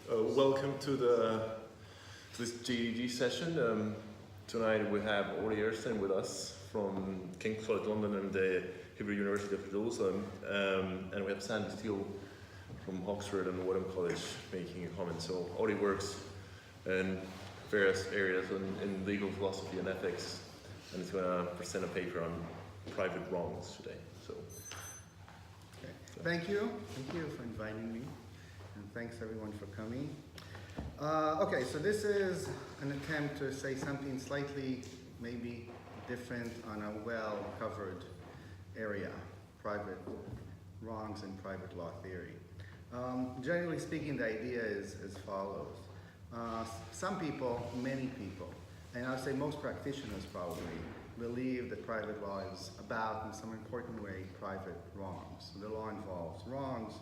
Welcome to this JDG session. Tonight we have Ori Herstein with us from King's College London and the Hebrew University of Jerusalem, and we have Sandy Steele from Oxford and Wadham College making a comment. So Ori works in various areas in legal philosophy and ethics, and he's going to present a paper on private wrongs today. Okay. Thank you for inviting me. And thanks everyone for coming. Okay, so this is an attempt to say something slightly maybe different on a well-covered area, private wrongs in private law theory. Generally speaking, the idea is as follows. Some people, many people, and I would say most practitioners probably, believe that private law is about, in some important way, private wrongs. So the law involves wrongs.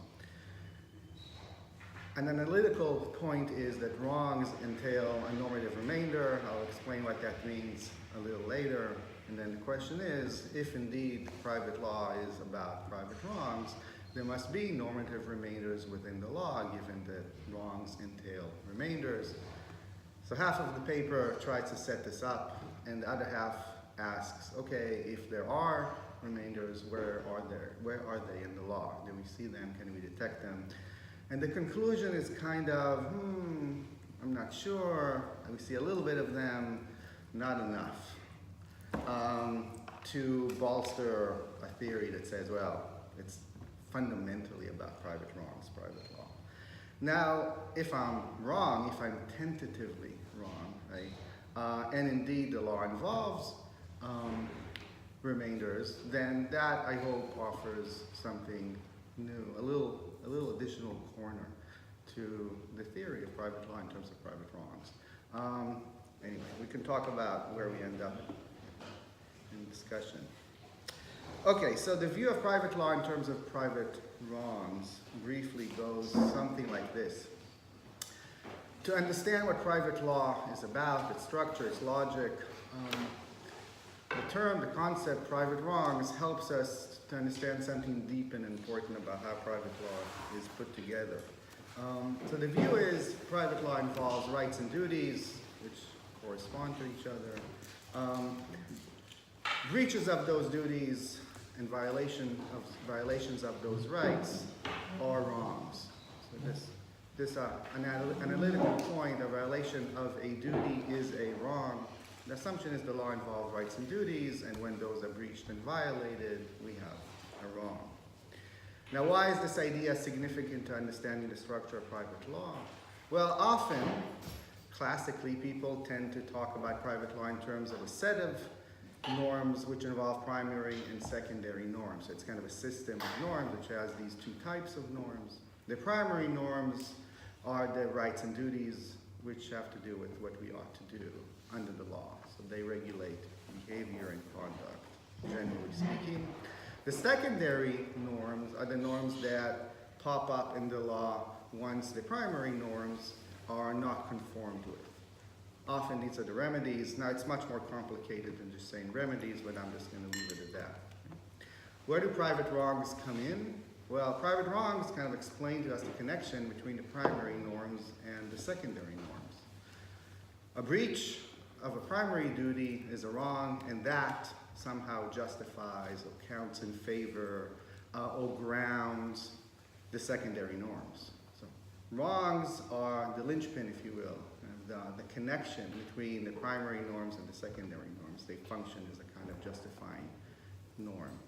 An analytical point is that wrongs entail a normative remainder. I'll explain what that means a little later. And then the question is, if indeed private law is about private wrongs, there must be normative remainders within the law, given that wrongs entail remainders. So half of the paper tries to set this up, and the other half asks, okay, if there are remainders, where are they in the law? Do we see them? Can we detect them? And the conclusion is kind of, I'm not sure. We see a little bit of them, not enough, to bolster a theory that says, well, it's fundamentally about private wrongs, private law. Now, if I'm wrong, if I'm tentatively wrong, right, and indeed the law involves remainders, then that, I hope, offers something new, a little additional corner to the theory of private law in terms of private wrongs. Anyway, we can talk about where we end up in discussion. Okay, so the view of private law in terms of private wrongs briefly goes something like this. To understand what private law is about, its structure, its logic, the concept private wrongs helps us to understand something deep and important about how private law is put together. So the view is private law involves rights and duties, which correspond to each other. Breaches of those duties and violations of those rights are wrongs. So this analytical point, a violation of a duty is a wrong. The assumption is the law involves rights and duties, and when those are breached and violated, we have a wrong. Now, why is this idea significant to understanding the structure of private law? Well, often, classically, people tend to talk about private law in terms of a set of norms which involve primary and secondary norms. So it's kind of a system of norms which has these two types of norms. The primary norms are the rights and duties which have to do with what we ought to do under the law. So they regulate behavior and conduct, generally speaking. The secondary norms are the norms that pop up in the law once the primary norms are not conformed with. Often these are the remedies. Now it's much more complicated than just saying remedies, but I'm just going to leave it at that. Where do private wrongs come in? Well, private wrongs kind of explain to us the connection between the primary norms and the secondary norms. A breach of a primary duty is a wrong, and that somehow justifies or counts in favor or grounds the secondary norms. So wrongs are the linchpin, if you will, the connection between the primary norms and the secondary norms. They function as a kind of justifying norm.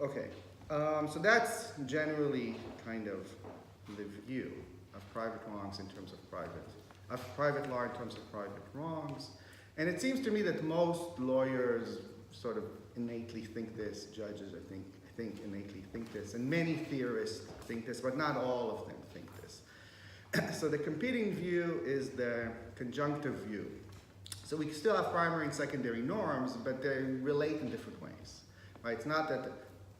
Okay, so that's generally kind of the view of private wrongs in terms of private law in terms of private wrongs. And it seems to me that most lawyers sort of innately think this, judges I think innately think this, and many theorists think this, but not all of them think this. So the competing view is the conjunctive view. So we still have primary and secondary norms, but they relate in different ways. Right? It's not that the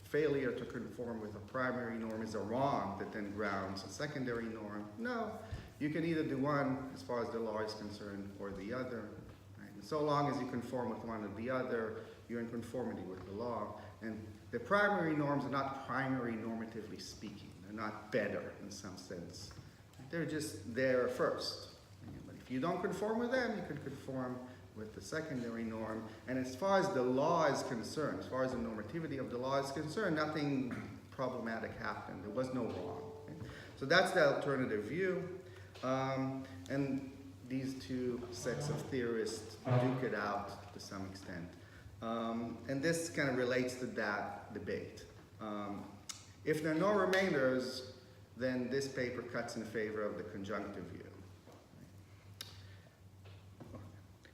failure to conform with a primary norm is a wrong that then grounds a secondary norm. No, you can either do one as far as the law is concerned or the other. Right? And so long as you conform with one or the other, you're in conformity with the law. And the primary norms are not primary normatively speaking. They're not better in some sense. They're just there first. But if you don't conform with them, you could conform with the secondary norm. And as far as the law is concerned, as far as the normativity of the law is concerned, nothing problematic happened. There was no wrong. Okay? So that's the alternative view. And these two sets of theorists duke it out to some extent. And this kind of relates to that debate. If there are no remainders, then this paper cuts in favor of the conjunctive view.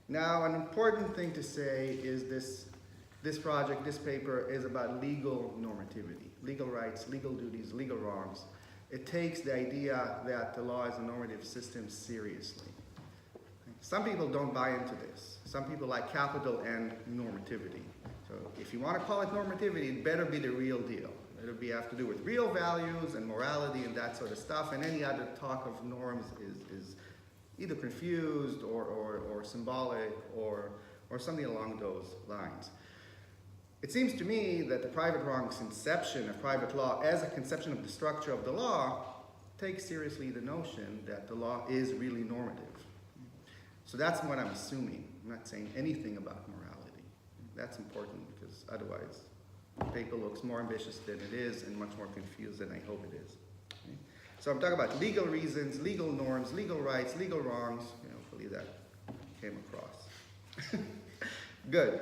Now, an important thing to say is this project, this paper, is about legal normativity, legal rights, legal duties, legal wrongs. It takes the idea that the law is a normative system seriously. Some people don't buy into this. Some people like capital N normativity. So if you want to call it normativity, it better be the real deal. It'll have to do with real values and morality and that sort of stuff, and any other talk of norms is either confused or symbolic or something along those lines. It seems to me that the private wrong's conception of private law as a conception of the structure of the law takes seriously the notion that the law is really normative. So that's what I'm assuming. I'm not saying anything about morality. That's important because otherwise the paper looks more ambitious than it is and much more confused than I hope it is. Okay? So I'm talking about legal reasons, legal norms, legal rights, legal wrongs. Hopefully that came across. Good.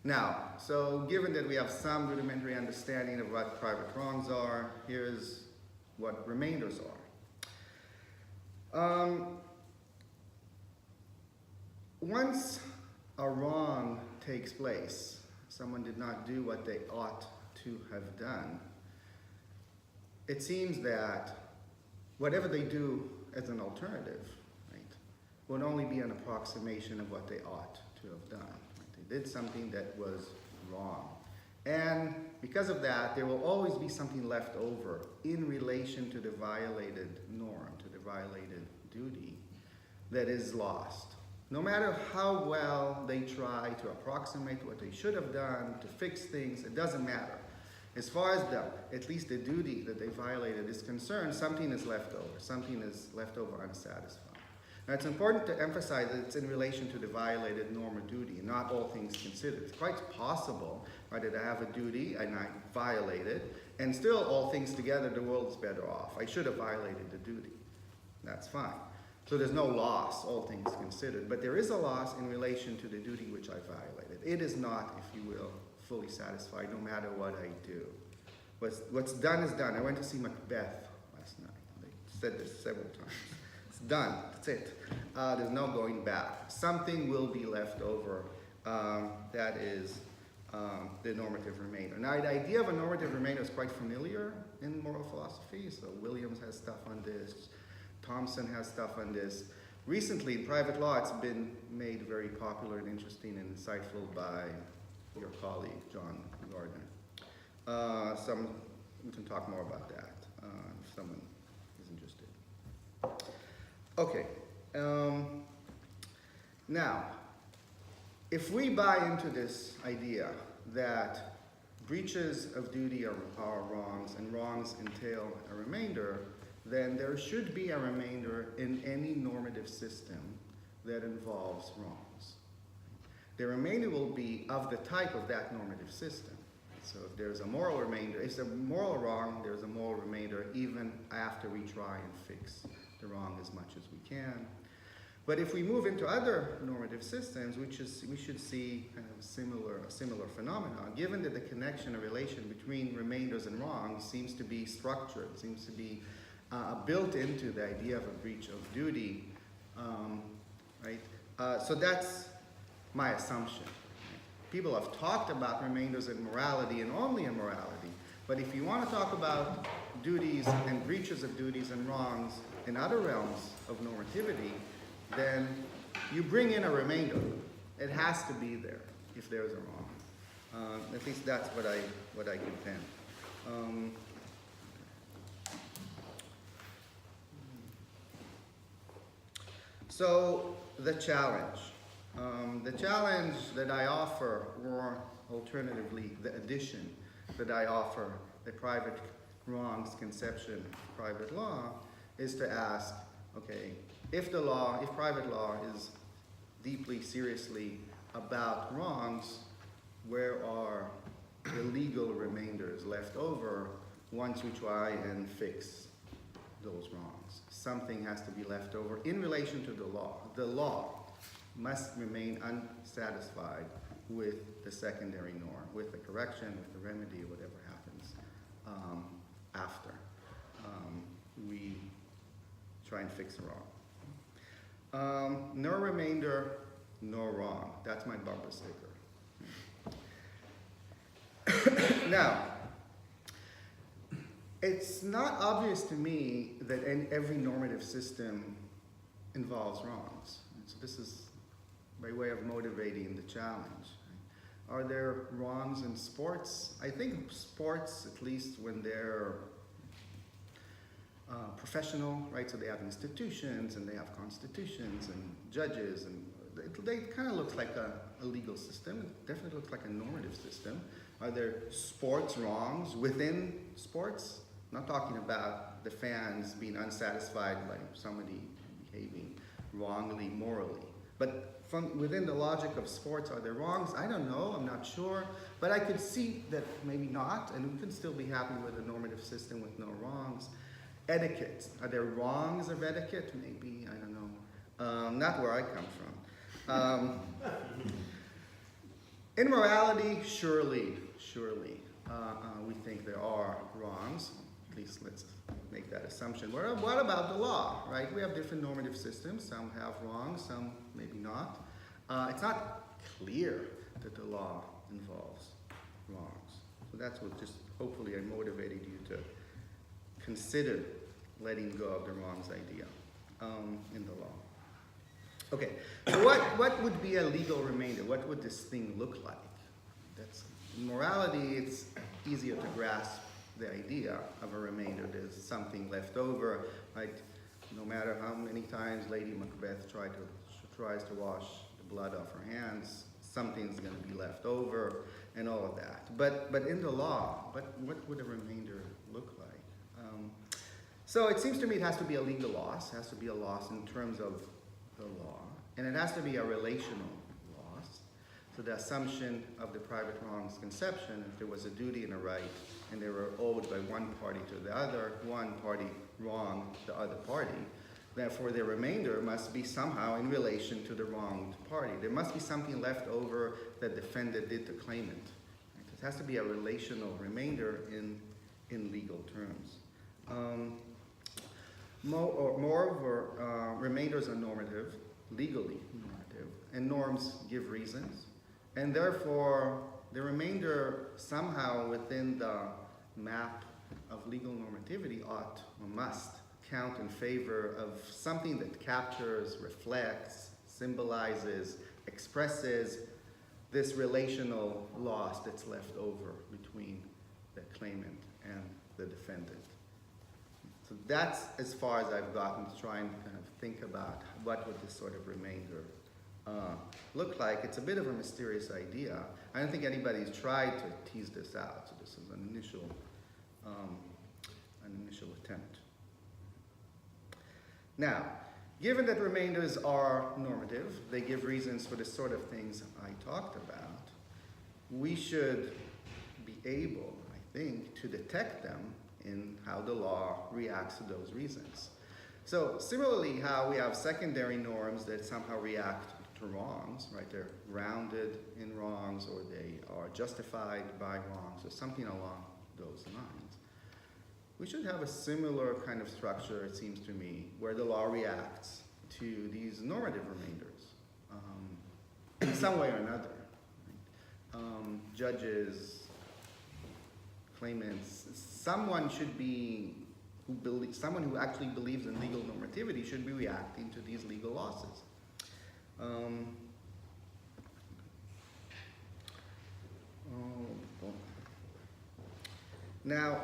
Now, so given that we have some rudimentary understanding of what private wrongs are, here's what remainders are. Once a wrong takes place, someone did not do what they ought to have done, it seems that whatever they do as an alternative, right, would only be an approximation of what they ought to have done. Right? They did something that was wrong. And because of that, there will always be something left over in relation to the violated norm, to the violated duty, that is lost. No matter how well they try to approximate what they should have done, to fix things, it doesn't matter. As far as at least the duty that they violated is concerned, something is left over. Something is left over unsatisfied. Now, it's important to emphasize that it's in relation to the violated norm or duty, and not all things considered. It's quite possible, right, that I have a duty and I violate it, and still all things together, the world is better off. I should have violated the duty. That's fine. So there's no loss, all things considered, but there is a loss in relation to the duty which I violated. It is not, if you will, fully satisfied no matter what I do. What's done is done. I went to see Macbeth last night. They said this several times. It's done. That's it. There's no going back. Something will be left over. That is the normative remainder. Now, the idea of a normative remainder is quite familiar in moral philosophy. So Williams has stuff on this. Thompson has stuff on this. Recently, in private law, it's been made very popular and interesting and insightful by your colleague, John Gardner. We can talk more about that if someone is interested. Okay. Now, if we buy into this idea that breaches of duty are wrongs and wrongs entail a remainder, then there should be a remainder in any normative system that involves wrongs. The remainder will be of the type of that normative system. So if there's a moral remainder, if there's a moral wrong, there's a moral remainder even after we try and fix the wrong as much as we can. But if we move into other normative systems, we should see kind of a similar phenomenon, given that the connection or relation between remainders and wrongs seems to be structured, seems to be built into the idea of a breach of duty, right? So that's my assumption. People have talked about remainders in morality and only in morality, but if you want to talk about duties and breaches of duties and wrongs in other realms of normativity, then you bring in a remainder. It has to be there if there's a wrong. At least that's what I contend. So the challenge. The challenge that I offer, or alternatively, the addition that I offer, the private wrongs conception of private law is to ask, okay, if private law is deeply, seriously about wrongs, where are the legal remainders left over once we try and fix those wrongs? Something has to be left over in relation to the law. The law must remain unsatisfied with the secondary norm, with the correction, with the remedy, whatever happens after we try and fix a wrong. No remainder, no wrong. That's my bumper sticker. Now, it's not obvious to me that every normative system involves wrongs. And so this is by way of motivating the challenge. Are there wrongs in sports? I think sports, at least when they're professional, right? So they have institutions and they have constitutions and judges, and they kind of look like a legal system. It definitely looks like a normative system. Are there sports wrongs within sports? I'm not talking about the fans being unsatisfied by somebody behaving wrongly morally. But from within the logic of sports, are there wrongs? I don't know, I'm not sure. But I could see that maybe not, and we can still be happy with a normative system with no wrongs. Etiquette, are there wrongs of etiquette? Maybe, I don't know. Not where I come from. In morality, surely, we think there are wrongs. At least let's make that assumption. What about the law, right? We have different normative systems. Some have wrongs, some maybe not. It's not clear that the law involves wrongs. So that's what just hopefully I motivated you to consider letting go of the wrongs idea in the law. Okay, so what would be a legal remainder? What would this thing look like? In morality, it's easier to grasp the idea of a remainder. There's something left over, right? No matter how many times Lady Macbeth tries to wash the blood off her hands, something's going to be left over, and all of that. But in the law, what would a remainder look like? So it seems to me it has to be a legal loss. It has to be a loss in terms of the law, and it has to be a relational loss. So the assumption of the private wrongs conception, if there was a duty and a right, and they were owed by one party to the other, one party wronged the other party, therefore the remainder must be somehow in relation to the wronged party. There must be something left over that the defendant did to claimant. It has to be a relational remainder in legal terms. Moreover, remainders are normative, legally normative, and norms give reasons, and therefore the remainder somehow within the map of legal normativity ought or must count in favor of something that captures, reflects, symbolizes, expresses this relational loss that's left over between the claimant and the defendant. So that's as far as I've gotten to try and kind of think about what would this sort of remainder look like. It's a bit of a mysterious idea. I don't think anybody's tried to tease this out. So this is an initial attempt. Now, given that remainders are normative, they give reasons for the sort of things I talked about, we should be able, I think, to detect them in how the law reacts to those reasons. So similarly, how we have secondary norms that somehow react to wrongs, right? They're grounded in wrongs, or they are justified by wrongs, or something along those lines. We should have a similar kind of structure, it seems to me, where the law reacts to these normative remainders in some way or another. Right? Judges, claimants, someone should be someone who actually believes in legal normativity should be reacting to these legal losses. Now,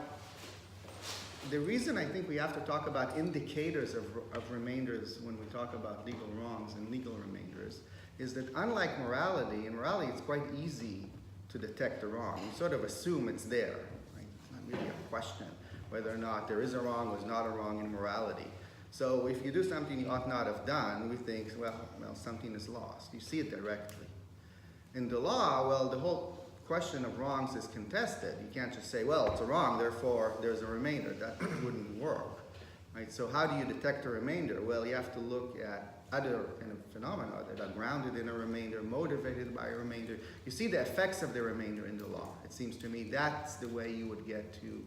the reason I think we have to talk about indicators of remainders when we talk about legal wrongs and legal remainders is that unlike morality, in morality it's quite easy to detect the wrong. You sort of assume it's there, right? It's not really a question. whether or not there is a wrong or is not a wrong in morality. So if you do something you ought not have done, we think, well, something is lost. You see it directly. In the law, well, the whole question of wrongs is contested. You can't just say, well, it's a wrong, therefore there's a remainder. That wouldn't work. Right? So how do you detect a remainder? Well, you have to look at other kind of phenomena that are grounded in a remainder, motivated by a remainder. You see the effects of the remainder in the law. It seems to me that's the way you would get to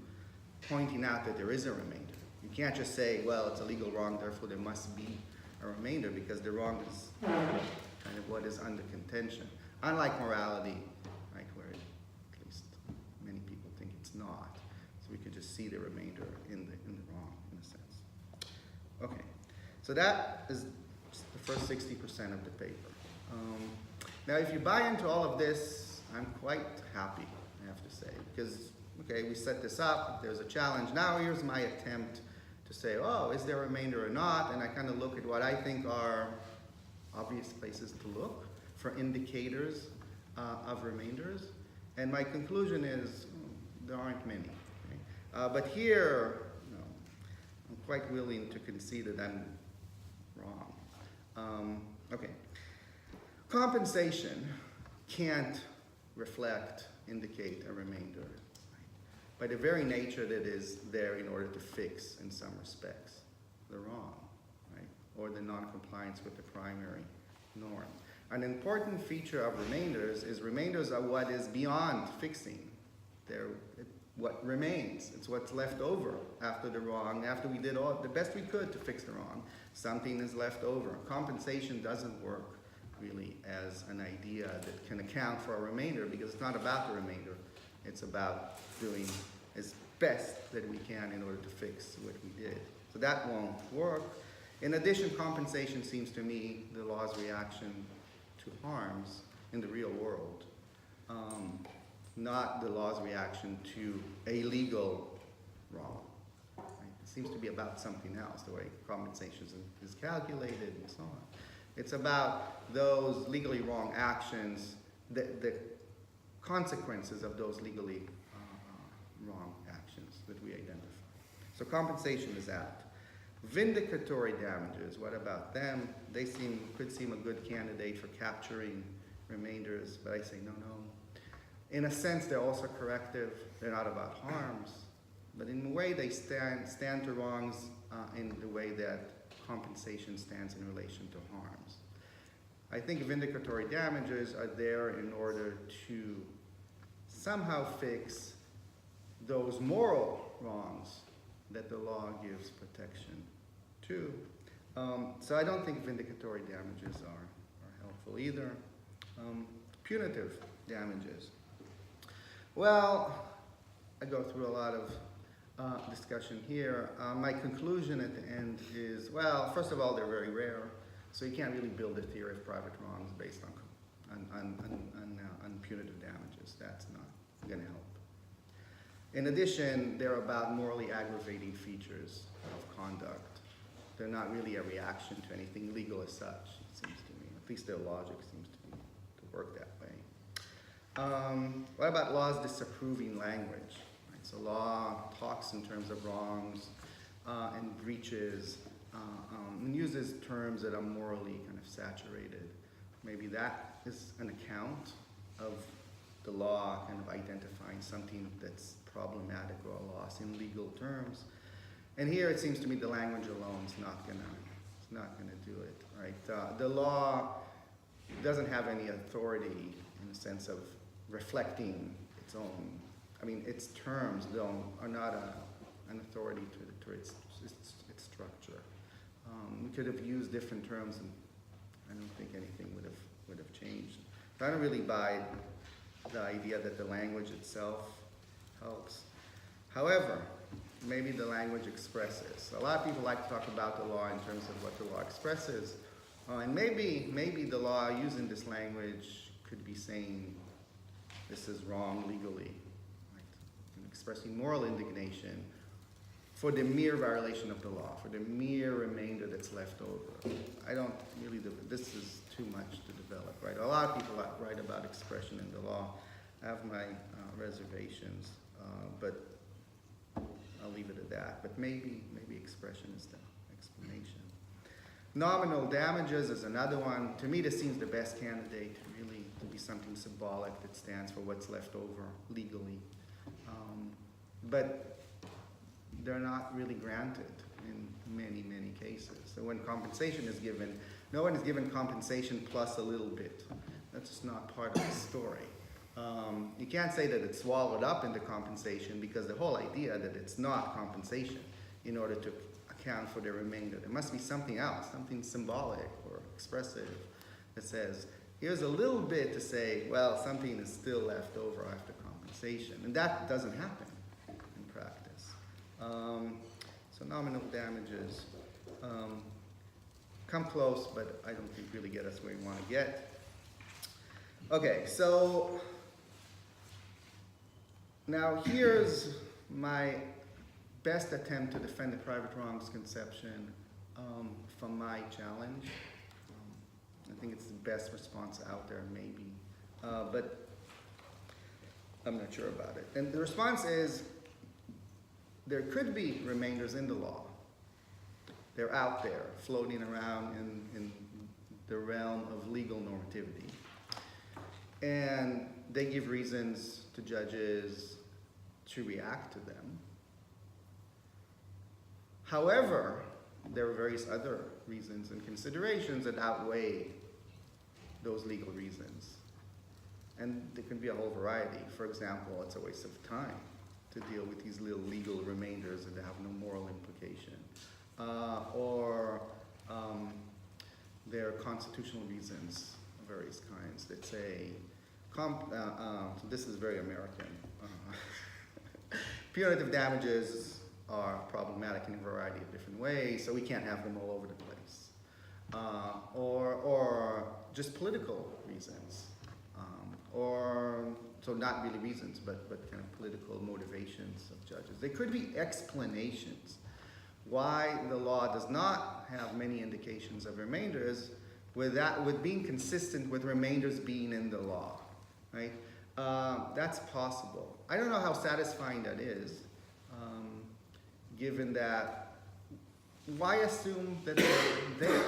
pointing out that there is a remainder. You can't just say, well, it's a legal wrong, therefore there must be a remainder, because the wrong is kind of what is under contention. Unlike morality, right, where at least many people think it's not. So we could just see the remainder in the wrong, in a sense. Okay, so that is the first 60% of the paper. Now, if you buy into all of this, I'm quite happy, I have to say, because, okay, we set this up, there's a challenge. Now here's my attempt to say, oh, is there a remainder or not? And I kind of look at what I think are obvious places to look for indicators of remainders. And my conclusion is there aren't many. Okay? But here, I'm quite willing to concede that I'm wrong. Okay. Compensation can't reflect, indicate a remainder, right? By the very nature that is there in order to fix, in some respects, the wrong, right? Or the non-compliance with the primary norm. An important feature of remainders is remainders are what is beyond fixing. They're what remains. It's what's left over after the wrong, after we did all the best we could to fix the wrong. Something is left over. Compensation doesn't work really as an idea that can account for a remainder, because it's not about the remainder. It's about doing as best that we can in order to fix what we did. So that won't work. In addition, compensation seems to me the law's reaction to harms in the real world, not the law's reaction to a legal wrong. Right? It seems to be about something else, the way compensation is calculated and so on. It's about those legally wrong actions, the consequences of those legally wrong actions that we identify. So compensation is that. Vindicatory damages, what about them? They could seem a good candidate for capturing remainders, but I say no. In a sense, they're also corrective. They're not about harms, but in a way they stand to wrongs in the way that compensation stands in relation to harms. I think vindicatory damages are there in order to somehow fix those moral wrongs that the law gives protection to. So I don't think vindicatory damages are helpful either. Punitive damages. Well, I go through a lot of discussion here. My conclusion at the end is, well, first of all, they're very rare, so you can't really build a theory of private wrongs based on punitive damages. That's not going to help. In addition, they're about morally aggravating features of conduct. They're not really a reaction to anything legal as such, it seems to me. At least their logic seems to work that way. What about law's disapproving language? Right? So law talks in terms of wrongs and breaches and uses terms that are morally kind of saturated. Maybe that is an account of the law kind of identifying something that's problematic or a loss in legal terms. And here it seems to me the language alone is not gonna do it, right? The law doesn't have any authority in the sense of reflecting its own. I mean, its terms are not an authority to its structure. We could have used different terms, and I don't think anything would have changed. So I don't really buy the idea that the language itself helps. However, maybe the language expresses. A lot of people like to talk about the law in terms of what the law expresses. And maybe the law using this language could be saying this is wrong legally, right? And expressing moral indignation for the mere violation of the law, for the mere remainder that's left over. I don't really this is too much to develop, right? A lot of people write about expression in the law. I have my reservations, but I'll I'll leave it at that, but maybe expression is the explanation. Nominal damages is another one. To me, this seems the best candidate, really, to be something symbolic that stands for what's left over legally. But they're not really granted in many, many cases. So when compensation is given, no one is given compensation plus a little bit. That's just not part of the story. You can't say that it's swallowed up into compensation, because the whole idea that it's not compensation in order to account for the remainder. There must be something else, something symbolic or expressive that says, here's a little bit to say, well, something is still left over after compensation. And that doesn't happen in practice. So nominal damages come close, but I don't think really get us where we want to get. Okay, so now here's my best attempt to defend the private wrongs conception from my challenge. I think it's the best response out there, maybe, but I'm not sure about it. And the response is, there could be remainders in the law. They're out there, floating around in the realm of legal normativity. And they give reasons to judges to react to them. However, there are various other reasons and considerations that outweigh those legal reasons. And there can be a whole variety. For example, it's a waste of time to deal with these little legal remainders that have no moral implication. Or there are constitutional reasons of various kinds that say, so this is very American. Punitive damages are problematic in a variety of different ways, so we can't have them all over the place. Or just political reasons. So not really reasons, but kind of political motivations of judges. There could be explanations why the law does not have many indications of remainders with being consistent with remainders being in the law, right? That's possible. I don't know how satisfying that is, given that, why assume that they're there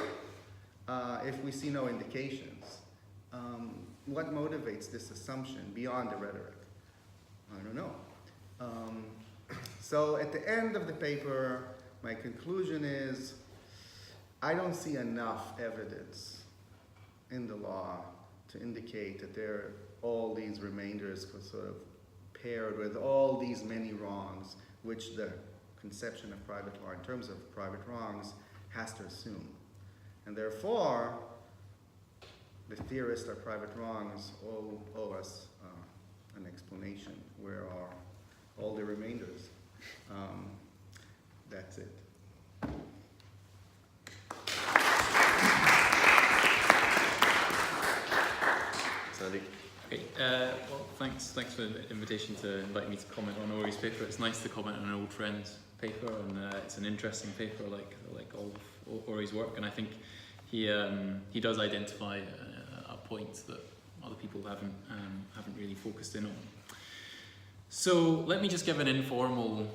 if we see no indications? What motivates this assumption beyond the rhetoric? I don't know. So at the end of the paper, my conclusion is, I don't see enough evidence in the law to indicate that there are all these remainders sort of paired with all these many wrongs, which the conception of private law in terms of private wrongs has to assume. And therefore, the theorists of private wrongs owe us an explanation. Where are all the remainders? That's it. Sandy? Okay, well, thanks for the invitation to invite me to comment on Ori's paper. It's nice to comment on an old friend's paper, and it's an interesting paper, like all of Ori's work. And I think he does identify a point that other people haven't really focused in on. So let me just give an informal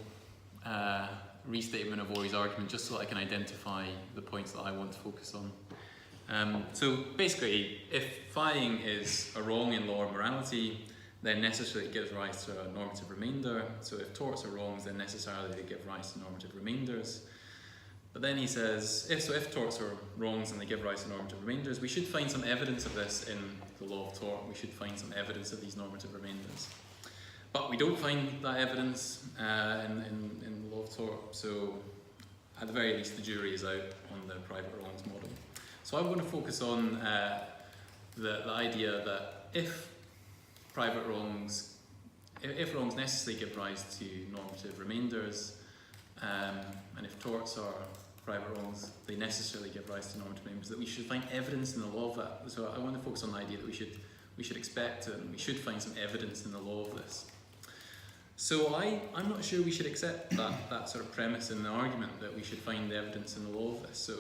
restatement of Ori's argument, just so I can identify the points that I want to focus on. So basically, if fying is a wrong in law or morality, then necessarily it gives rise to a normative remainder. So if torts are wrongs, then necessarily they give rise to normative remainders. But then he says, if torts are wrongs and they give rise to normative remainders, we should find some evidence of this in the law of tort. We should find some evidence of these normative remainders. But we don't find that evidence in the law of tort, so at the very least the jury is out on the private wrongs model. So I want to focus on the idea that if private wrongs, if wrongs necessarily give rise to normative remainders, and if torts are private wrongs, they necessarily give rise to normative remainders, that we should find evidence in the law of that. So I want to focus on the idea that we should expect and we should find some evidence in the law of this. So I'm not sure we should accept that sort of premise in the argument that we should find evidence in the law of this. So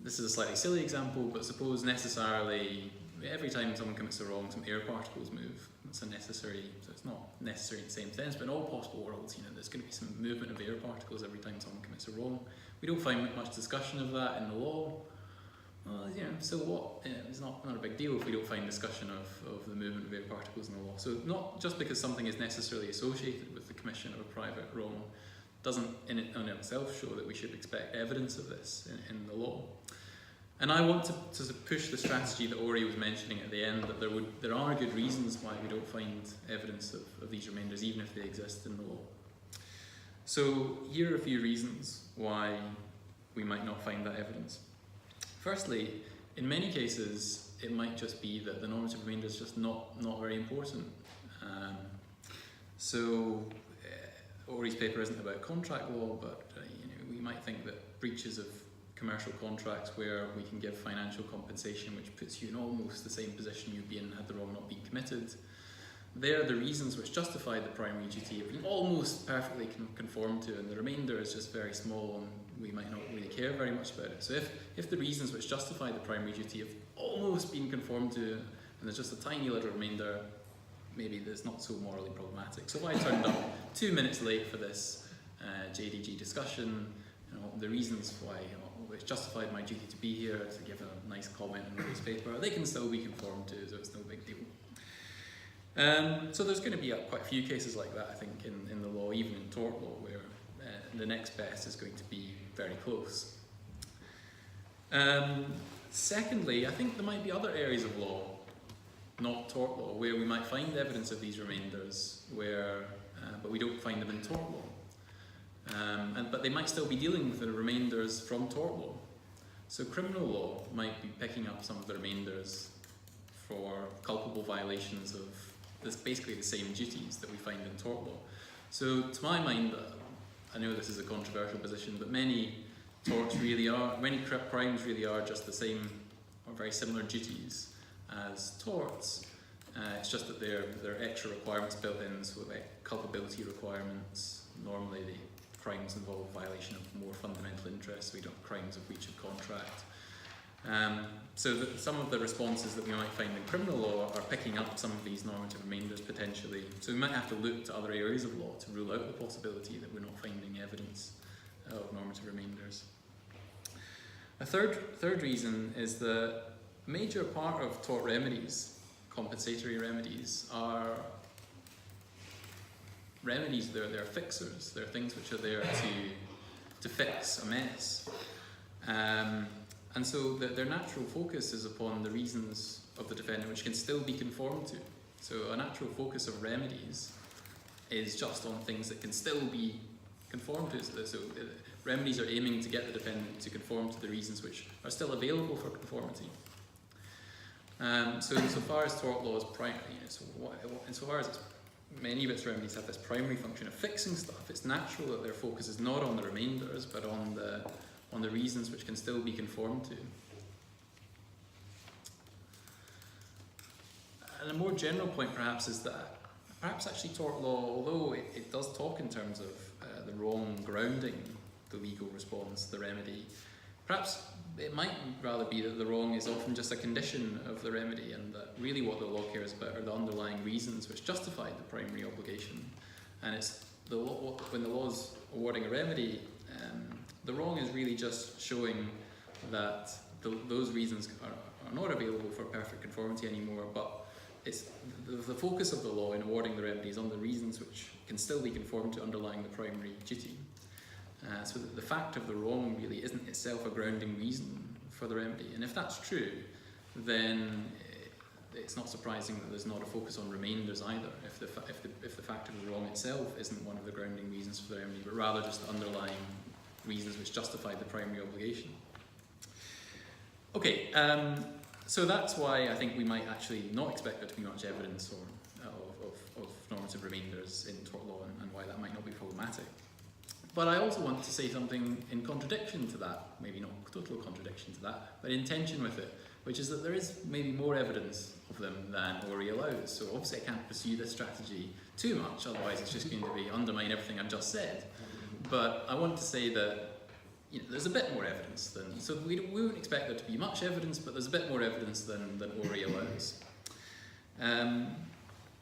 this is a slightly silly example, but suppose necessarily every time someone commits a wrong, some air particles move. It's a necessary, so it's not necessary in the same sense, but in all possible worlds, there's going to be some movement of air particles every time someone commits a wrong. We don't find much discussion of that in the law. Well, so what? It's not a big deal if we don't find discussion of the movement of air particles in the law. So not just because something is necessarily associated with the commission of a private wrong doesn't in itself show that we should expect evidence of this in the law. And I want to push the strategy that Ori was mentioning at the end, that there are good reasons why we don't find evidence of these remainders, even if they exist in the law. So here are a few reasons why we might not find that evidence. Firstly, in many cases, it might just be that the normative remainder is just not very important. Ori's paper isn't about contract law, but we might think that breaches of commercial contracts where we can give financial compensation, which puts you in almost the same position you'd be in had the wrong not been committed. They're the reasons which justify the primary duty of being almost perfectly conformed to, and the remainder is just very small and we might not really care very much about it. So if the reasons which justify the primary duty have almost been conformed to, and there's just a tiny little remainder, maybe that's not so morally problematic. So if I turned up 2 minutes late for this JDG discussion, the reasons why it's justified my duty to be here, to give a nice comment on Ori's paper, they can still be conformed to, so it's no big deal. So there's going to be quite a few cases like that, I think, in the law, even in tort law, where the next best is going to be very close. Secondly, I think there might be other areas of law, not tort law, where we might find evidence of these remainders, but we don't find them in tort law. But they might still be dealing with the remainders from tort law. So criminal law might be picking up some of the remainders for culpable violations of basically the same duties that we find in tort law. So to my mind, I know this is a controversial position, but many crimes really are just the same or very similar duties as torts. It's just that there are extra requirements built in, so like culpability requirements. Normally the crimes involve violation of more fundamental interests. We don't have crimes of breach of contract. Some of the responses that we might find in criminal law are picking up some of these normative remainders potentially. So we might have to look to other areas of law to rule out the possibility that we're not finding evidence of normative remainders. A third reason is that a major part of tort remedies, compensatory remedies, are remedies. They're fixers. They're things which are there to fix a mess. And so their natural focus is upon the reasons of the defendant which can still be conformed to. So a natural focus of remedies is just on things that can still be conformed to. So remedies are aiming to get the defendant to conform to the reasons which are still available for conformity. So insofar as tort law is insofar as many of its remedies have this primary function of fixing stuff, it's natural that their focus is not on the remainders, but on the reasons which can still be conformed to. And a more general point perhaps is that perhaps actually tort law, although it does talk in terms of the wrong grounding the legal response, the remedy, perhaps it might rather be that the wrong is often just a condition of the remedy, and that really what the law cares about are the underlying reasons which justify the primary obligation. And it's when the law's awarding a remedy, the wrong is really just showing that those reasons are not available for perfect conformity anymore, but it's the focus of the law in awarding the remedy is on the reasons which can still be conformed to underlying the primary duty. So the fact of the wrong really isn't itself a grounding reason for the remedy. And if that's true, then it's not surprising that there's not a focus on remainders either, if the fact of the wrong itself isn't one of the grounding reasons for the remedy, but rather just the underlying reasons which justify the primary obligation. Okay, so that's why I think we might actually not expect there to be much evidence of normative remainders in tort law, and why that might not be problematic. But I also want to say something in contradiction to that, maybe not total contradiction to that, but in tension with it, which is that there is maybe more evidence of them than Ori allows. So obviously I can't pursue this strategy too much, otherwise it's just going to undermine everything I've just said. But I want to say that there's a bit more evidence than, so we wouldn't expect there to be much evidence, but there's a bit more evidence than Ori allows.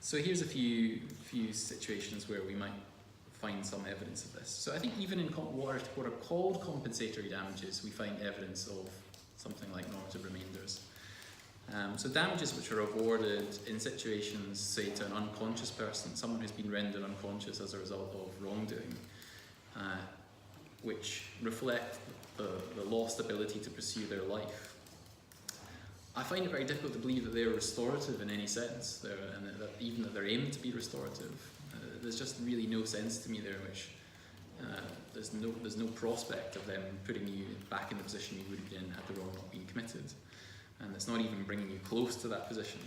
So here's a few situations where we might find some evidence of this. So I think even in what are called compensatory damages, we find evidence of something like normative remainders. So damages which are awarded in situations, say to an unconscious person, someone who's been rendered unconscious as a result of wrongdoing, which reflect the lost ability to pursue their life. I find it very difficult to believe that they're restorative in any sense, and that even that they're aimed to be restorative. There's just really no sense to me there which there's no prospect of them putting you back in the position you would have been had the wrong not been committed, and it's not even bringing you close to that position.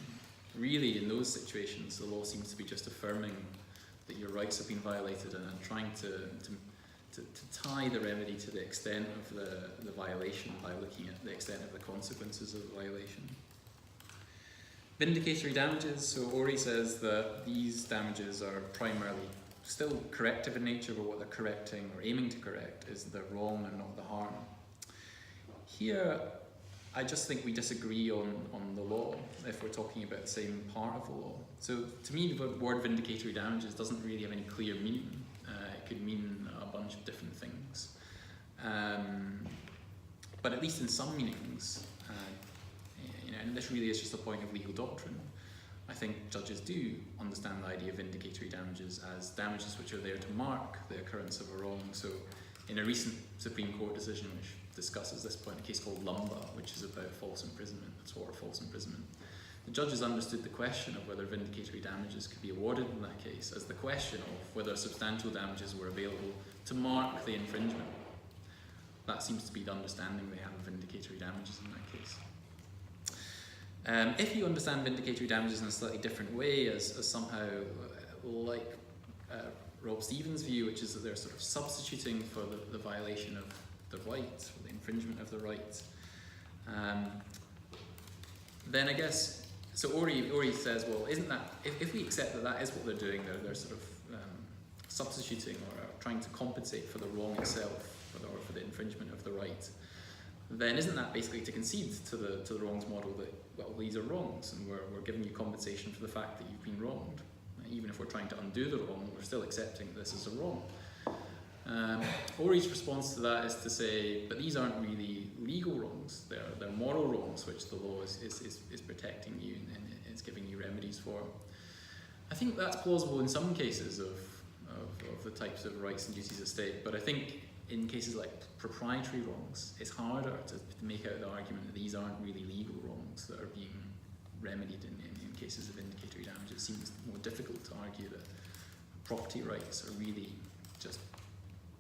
Really, in those situations, the law seems to be just affirming that your rights have been violated and trying to tie the remedy to the extent of the violation by looking at the extent of the consequences of the violation. Vindicatory damages. So Ori says that these damages are primarily still corrective in nature, but what they're correcting or aiming to correct is the wrong and not the harm. Here, I just think we disagree on the law if we're talking about the same part of the law. So to me, the word vindicatory damages doesn't really have any clear meaning. It could mean a bunch of different things. But at least in some meanings, and this really is just a point of legal doctrine, I think judges do understand the idea of vindicatory damages as damages which are there to mark the occurrence of a wrong. So in a recent Supreme Court decision which discusses this point, a case called Lumba, which is about false imprisonment, the tort of false imprisonment, the judges understood the question of whether vindicatory damages could be awarded in that case as the question of whether substantial damages were available to mark the infringement. That seems to be the understanding they have of vindicatory damages in that case. If you understand vindicatory damages in a slightly different way, as somehow like Rob Stevens' view, which is that they're sort of substituting for the violation of the right, or the infringement of the right, then I guess, so Ori says, well, isn't that, if we accept that that is what they're doing, they're sort of substituting or trying to compensate for the wrong itself, or for the infringement of the right, then isn't that basically to concede to the wrongs model that, well, these are wrongs and we're giving you compensation for the fact that you've been wronged? Even if we're trying to undo the wrong, we're still accepting that this is a wrong. Ori's response to that is to say, but these aren't really legal wrongs, they're moral wrongs which the law is protecting you and is giving you remedies for. I think that's plausible in some cases of the types of rights and duties of state, but I think in cases like proprietary wrongs, it's harder to make out the argument that these aren't really legal wrongs that are being remedied in cases of vindicatory damage. It seems more difficult to argue that property rights are really just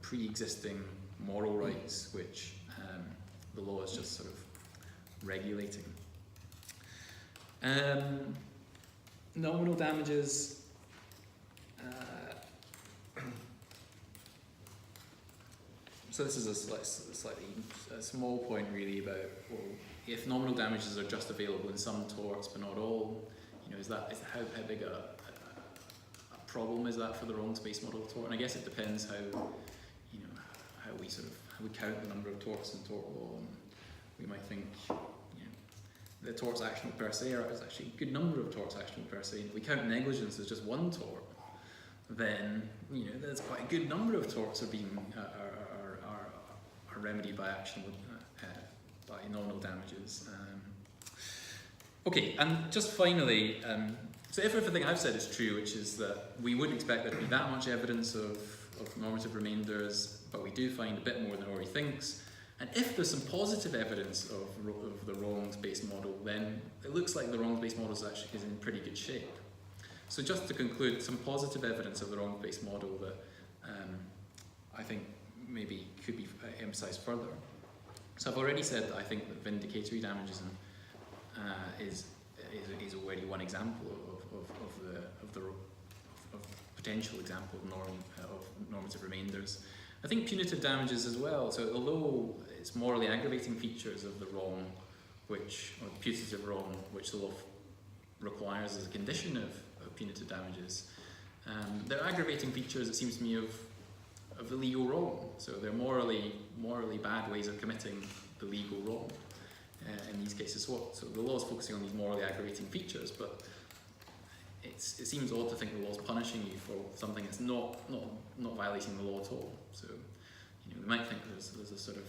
pre-existing moral rights which the law is just sort of regulating. Nominal damages. So this is a slightly small point really about, well, if nominal damages are just available in some torts but not all, is how big a problem is that for the wrongs-based model of tort? And I guess it depends how we count the number of torts in tort law. And we might think, the torts actionable per se is actually a good number of torts actionable per se. And if we count negligence as just one tort, then there's quite a good number of torts are being are remedied by actionable by nominal damages. Okay, and just finally, so if everything I've said is true, which is that we wouldn't expect there to be that much evidence of normative remainders, but we do find a bit more than Ori thinks, and if there's some positive evidence of the wrongs-based model, then it looks like the wrongs-based model is in pretty good shape. So just to conclude, some positive evidence of the wrongs-based model that I think maybe could be emphasised further. So I've already said that I think that vindicatory damages is already one example of potential example of normative remainders. I think punitive damages as well. So although it's morally aggravating features of the wrong, or putative wrong, which the law requires as a condition of punitive damages, they're aggravating features, it seems to me, of the legal wrong. So they're morally bad ways of committing the legal wrong. In these cases, so the law is focusing on these morally aggravating features, but it seems odd to think the law's punishing you for something that's not violating the law at all. So, we might think there's a sort of,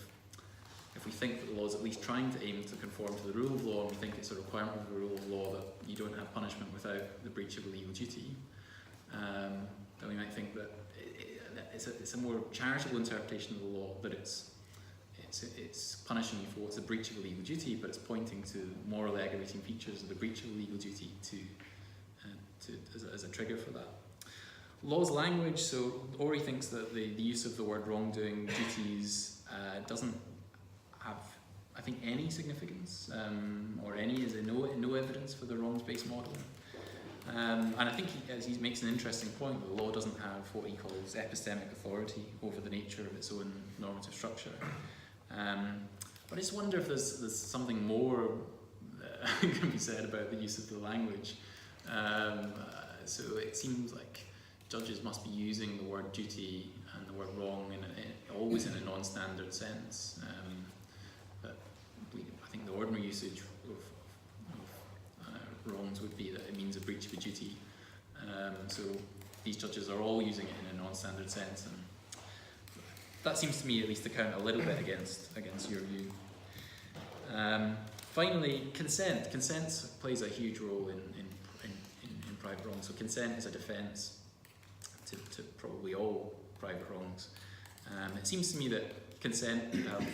if we think that the law is at least trying to aim to conform to the rule of law, and we think it's a requirement of the rule of law that you don't have punishment without the breach of a legal duty, then we might think that it's a more charitable interpretation of the law, that it's punishing you for what's a breach of a legal duty, but it's pointing to moral aggravating features of the breach of a legal duty as a trigger for that. Law's language, so Ori thinks that the use of the word wrongdoing duties doesn't have, I think, any significance, or is no evidence for the wrongs-based model. And I think he makes an interesting point that the law doesn't have what he calls epistemic authority over the nature of its own normative structure. But I just wonder if there's something more that can be said about the use of the language. So it seems like judges must be using the word duty and the word wrong always in a non-standard sense. But I think the ordinary usage of wrongs would be that it means a breach of a duty. So these judges are all using it in a non-standard sense, and that seems to me at least to count a little bit against your view. Finally, consent. Consent plays a huge role in private wrongs. So consent is a defence to probably all private wrongs. It seems to me that consent could have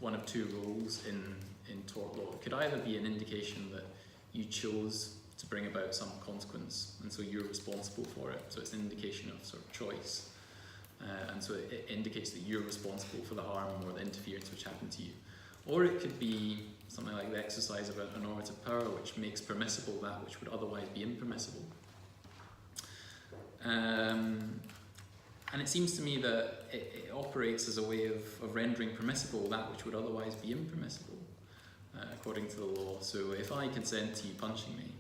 one of two roles in tort law. It could either be an indication that you chose to bring about some consequence, and so you're responsible for it. So it's an indication of sort of choice. And so it indicates that you're responsible for the harm or the interference which happened to you. Or it could be something like the exercise of a normative power which makes permissible that which would otherwise be impermissible. And it seems to me that it operates as a way of rendering permissible that which would otherwise be impermissible, according to the law. So if I consent to you punching me,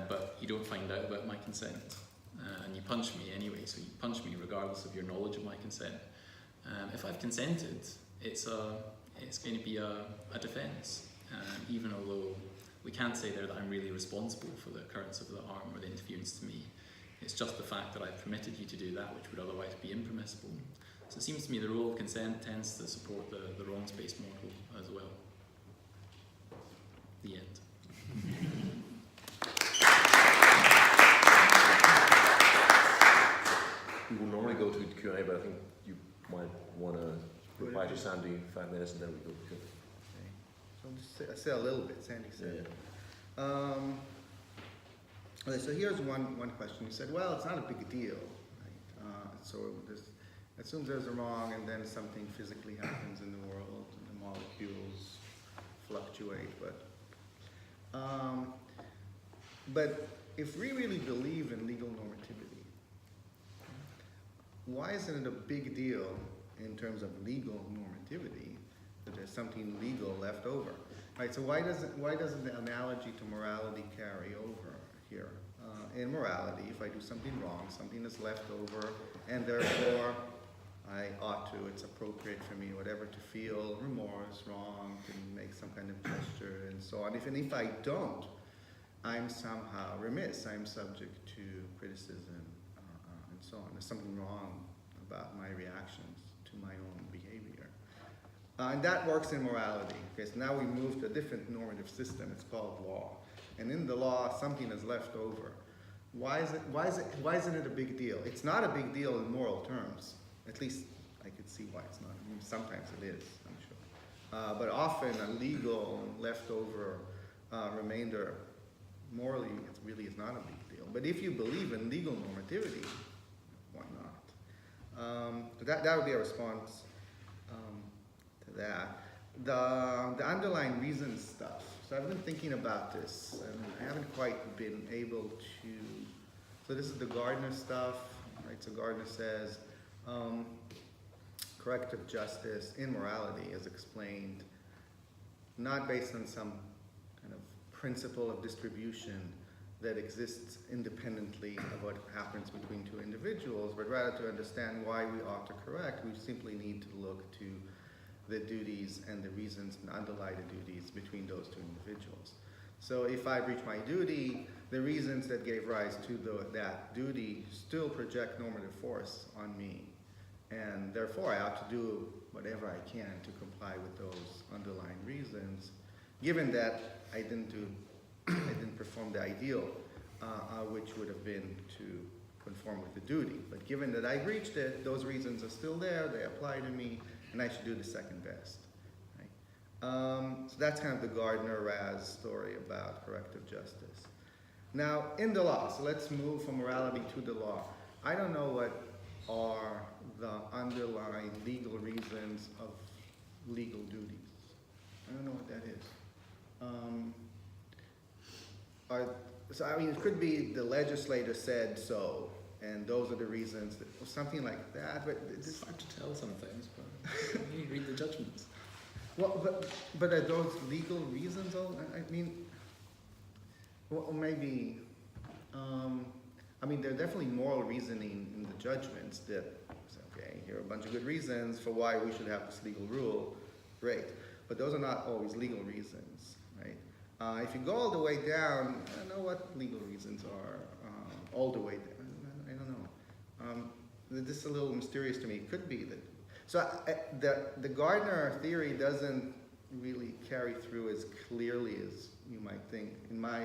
but you don't find out about my consent, and you punch me anyway, so you punch me regardless of your knowledge of my consent. If I've consented, it's going to be a defence, even although we can't say there that I'm really responsible for the occurrence of the harm or the interference to me. It's just the fact that I've permitted you to do that which would otherwise be impermissible. So it seems to me the role of consent tends to support the wrongs-based model as well. The end. We will normally go to Q&A, but I think you might want to reply to Sandy in 5 minutes, and then we go to Q&A. Okay. So I'll just say a little bit, Sandy said. Yeah. Okay, so here's one question. You said, well, it's not a big deal. Right? So assume there's a wrong, and then something physically happens in the world, and the molecules fluctuate. But if we really believe in legal normativity, why isn't it a big deal in terms of legal normativity that there's something legal left over? Right. So why doesn't the analogy to morality carry over here? In morality, if I do something wrong, something is left over, and therefore I ought to, it's appropriate for me, whatever, to feel remorse, wrong, to make some kind of gesture, and so on. And if I don't, I'm somehow remiss. I'm subject to criticism, and so on. There's something wrong about my reactions to my own behavior. And that works in morality. Okay, so now we move to a different normative system. It's called law. And in the law, something is left over. Why isn't it a big deal? It's not a big deal in moral terms. At least I could see why it's not. I mean, sometimes it is, I'm sure. But often a legal leftover remainder, morally, it really is not a big deal. But if you believe in legal normativity, why not? That would be a response to that. The underlying reasons stuff. So I've been thinking about this, and I haven't quite been able to. So this is the Gardner stuff, right? So Gardner says corrective justice in morality is explained not based on some kind of principle of distribution that exists independently of what happens between two individuals, but rather to understand why we ought to correct, we simply need to look to the duties and the reasons and underlie the duties between those two individuals. So if I breach my duty, the reasons that gave rise to that duty still project normative force on me. And therefore, I ought to do whatever I can to comply with those underlying reasons, given that I didn't perform the ideal, which would have been to conform with the duty. But given that I breached it, those reasons are still there, they apply to me, and I should do the second best. Right? So that's kind of the Gardner-Raz story about corrective justice. Now, in the law, so let's move from morality to the law. I don't know what are the underlying legal reasons of legal duties. I don't know what that is. So I mean, it could be the legislator said so, and those are the reasons, or something like that. But It's hard to tell some things, but you read the judgments. well, but are those legal reasons? I mean, well, maybe. I mean, there are definitely moral reasoning in the judgments that say, okay, here are a bunch of good reasons for why we should have this legal rule. Great, but those are not always legal reasons, right? If you go all the way down, I don't know what legal reasons are all the way down. I don't know. This is a little mysterious to me. It could be that. So the Gardner theory doesn't really carry through as clearly as you might think, in my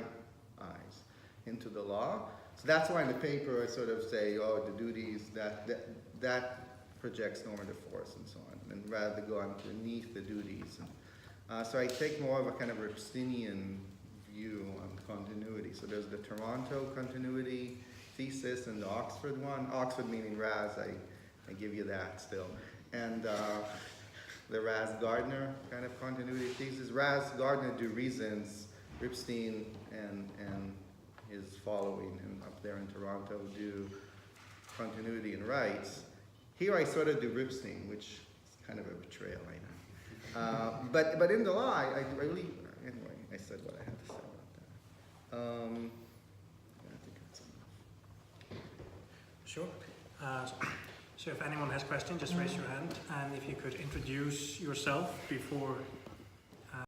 eyes, into the law. So that's why in the paper I sort of say, oh, the duties, that projects normative force and so on, and rather go underneath the duties. And, so I take more of a kind of Hersteinian view on continuity. So there's the Toronto continuity thesis and the Oxford one. Oxford meaning Raz, I give you that still. And the Raz-Gardner kind of continuity thesis. Raz-Gardner do reasons, Ripstein and his following and up there in Toronto do continuity and rights. Here I sort of do Ripstein, which is kind of a betrayal, I know. But in the law, I really, anyway, I said what I had to say about that. I think that's enough. Sure. So if anyone has questions, just raise your hand, and if you could introduce yourself before